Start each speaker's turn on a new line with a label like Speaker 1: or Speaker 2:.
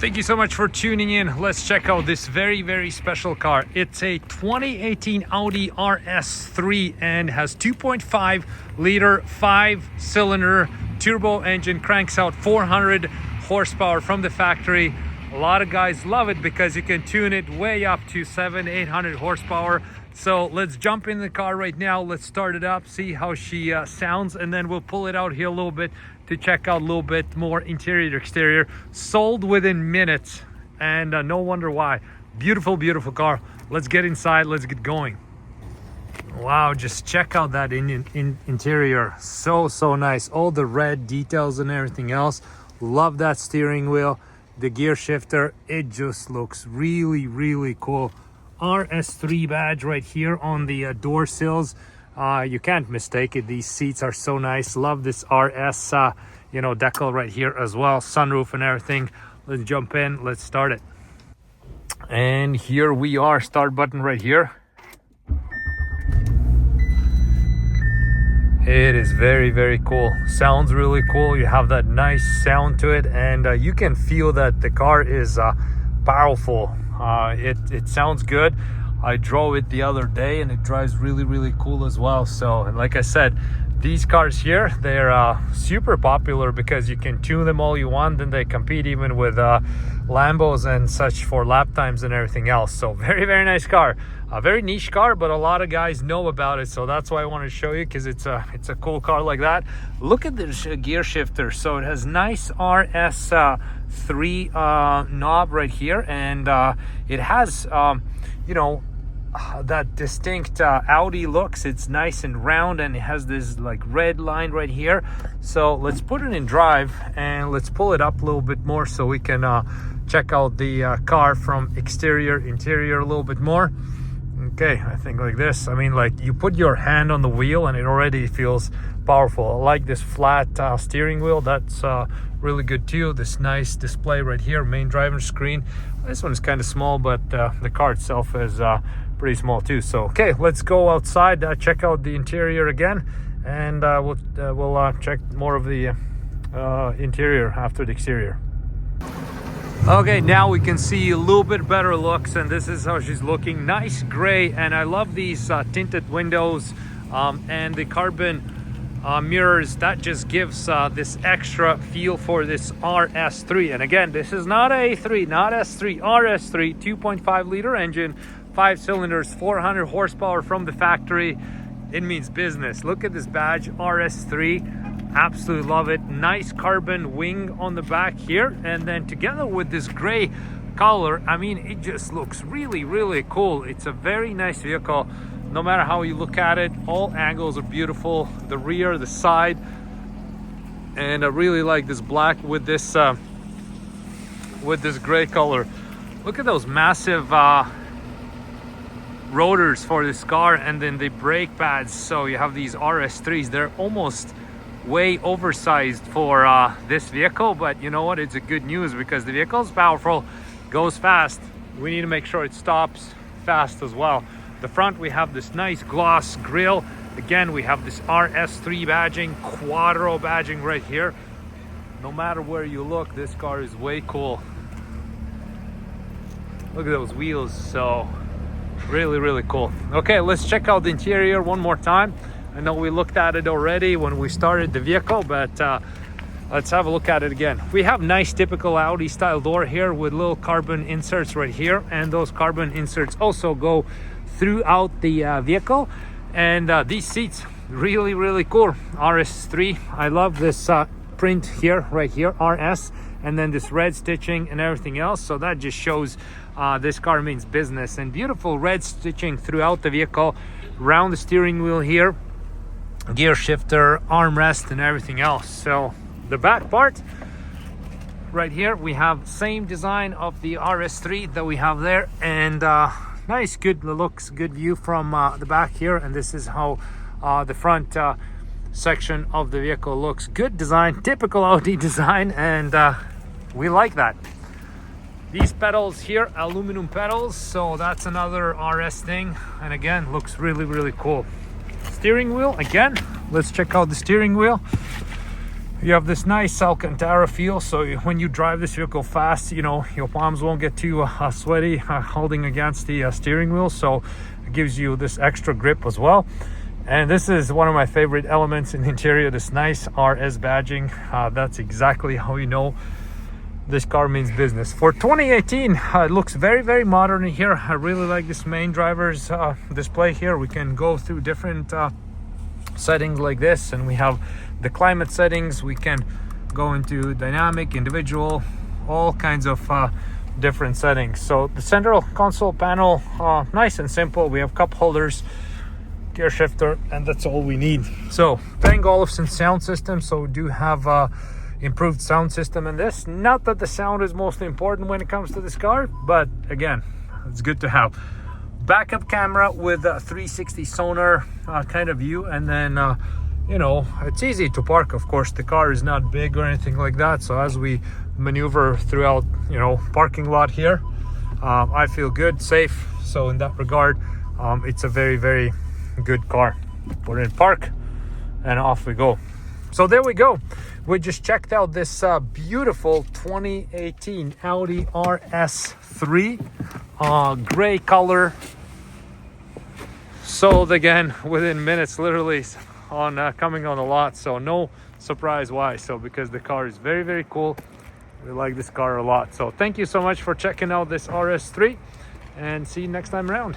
Speaker 1: Thank you so much for tuning in. Let's check out this very special car. It's a 2018 Audi RS3 and has 2.5 liter 5-cylinder turbo engine, cranks out 400 horsepower from the factory. A lot of guys love it because you can tune it way up to 700-800 horsepower. So let's jump in the car right now. Let's start it up, see how she sounds, and then we'll pull it out here a little bit to check out a little bit more interior exterior. Sold within minutes, and no wonder why. Beautiful car. Let's get inside, let's get going. Wow, just check out that interior. So nice. All the red details and everything else. Love that steering wheel, the gear shifter. It just looks really cool. RS3 badge right here on the door sills. You can't mistake it. These seats are so nice. Love this RS decal right here as well, sunroof and everything. Let's jump in, let's start it. And here we are, start button right here. It is very cool. Sounds really cool. You have that nice sound to it, and you can feel that the car is powerful. It sounds good. I drove it the other day and it drives really cool as well. So, and like I said, these cars here, they're super popular because you can tune them all you want, and they compete even with Lambos and such for lap times and everything else. So very nice car. A very niche car, but a lot of guys know about it, so that's why I want to show you, because it's a cool car like that. Look at this gear shifter. So it has nice RS3 knob right here, and it has that distinct Audi looks. It's nice and round, and it has this like red line right here. So let's put it in drive and let's pull it up a little bit more so we can check out the car from exterior, interior a little bit more. Okay, I think like this. I mean, like, you put your hand on the wheel and it already feels powerful. I like this flat steering wheel. That's really good too. This nice display right here, main driver screen. This one is kind of small, but the car itself is pretty small too. So okay, let's go outside, check out the interior again, and we'll check more of the interior after the exterior. Okay, now we can see a little bit better looks, and this is how she's looking. Nice gray, and I love these tinted windows and the carbon mirrors. That just gives this extra feel for this RS3. And again, this is not A3, not S3, RS3, 2.5 liter engine, 5 cylinders, 400 horsepower from the factory. It means business. Look at this badge, RS3. Absolutely love it. Nice carbon wing on the back here, and then together with this gray color, I mean, it just looks really cool. It's a very nice vehicle. No matter how you look at it, all angles are beautiful. The rear, the side, and I really like this black with this gray color. Look at those massive rotors for this car, and then the brake pads. So you have these RS3s. They're almost way oversized for this vehicle, but you know what? It's a good news because the vehicle is powerful, goes fast. We need to make sure it stops fast as well. The front, we have this nice gloss grille. Again, we have this RS3 badging, Quattro badging right here. No matter where you look, this car is way cool. Look at those wheels. So really cool. Okay, let's check out the interior one more time. I know we looked at it already when we started the vehicle, but let's have a look at it again. We have nice typical Audi style door here with little carbon inserts right here, and those carbon inserts also go throughout the vehicle. And these seats, really cool. RS3, I love this print here, right here, RS, and then this red stitching and everything else. So that just shows this car means business. And beautiful red stitching throughout the vehicle, around the steering wheel here, gear shifter, armrest, and everything else. So the back part right here, we have same design of the RS3 that we have there, and nice, good looks, good view from the back here. And this is how the front section of the vehicle looks. Good design, typical Audi design, and we like that. These pedals here, aluminum pedals, so that's another RS thing, and again, looks really cool. Steering wheel, again, let's check out the steering wheel. You have this nice Alcantara feel, so when you drive this vehicle fast, you know, your palms won't get too sweaty holding against the steering wheel, so it gives you this extra grip as well. And this is one of my favorite elements in the interior, this nice RS badging. That's exactly how you know this car means business. For 2018, it looks very, very modern in here. I really like this main driver's display here. We can go through different settings like this, and we have the climate settings. We can go into dynamic, individual, all kinds of different settings. So the central console panel, nice and simple. We have cup holders, gear shifter, and that's all we need. So Bang Olufsen sound system, so we do have improved sound system in this. Not that the sound is mostly important when it comes to this car, but again, it's good to have. Backup camera with a 360 sonar kind of view, and then you know, it's easy to park. Of course, the car is not big or anything like that, so as we maneuver throughout, you know, parking lot here, I feel good, safe. So in that regard, it's a very, very good car. Put it in park and off we go. So there we go. We just checked out this beautiful 2018 Audi RS3, gray color, sold again within minutes, literally, on coming on the lot. So no surprise why. So because the car is very, very cool. We like this car a lot. So thank you so much for checking out this RS3, and see you next time around.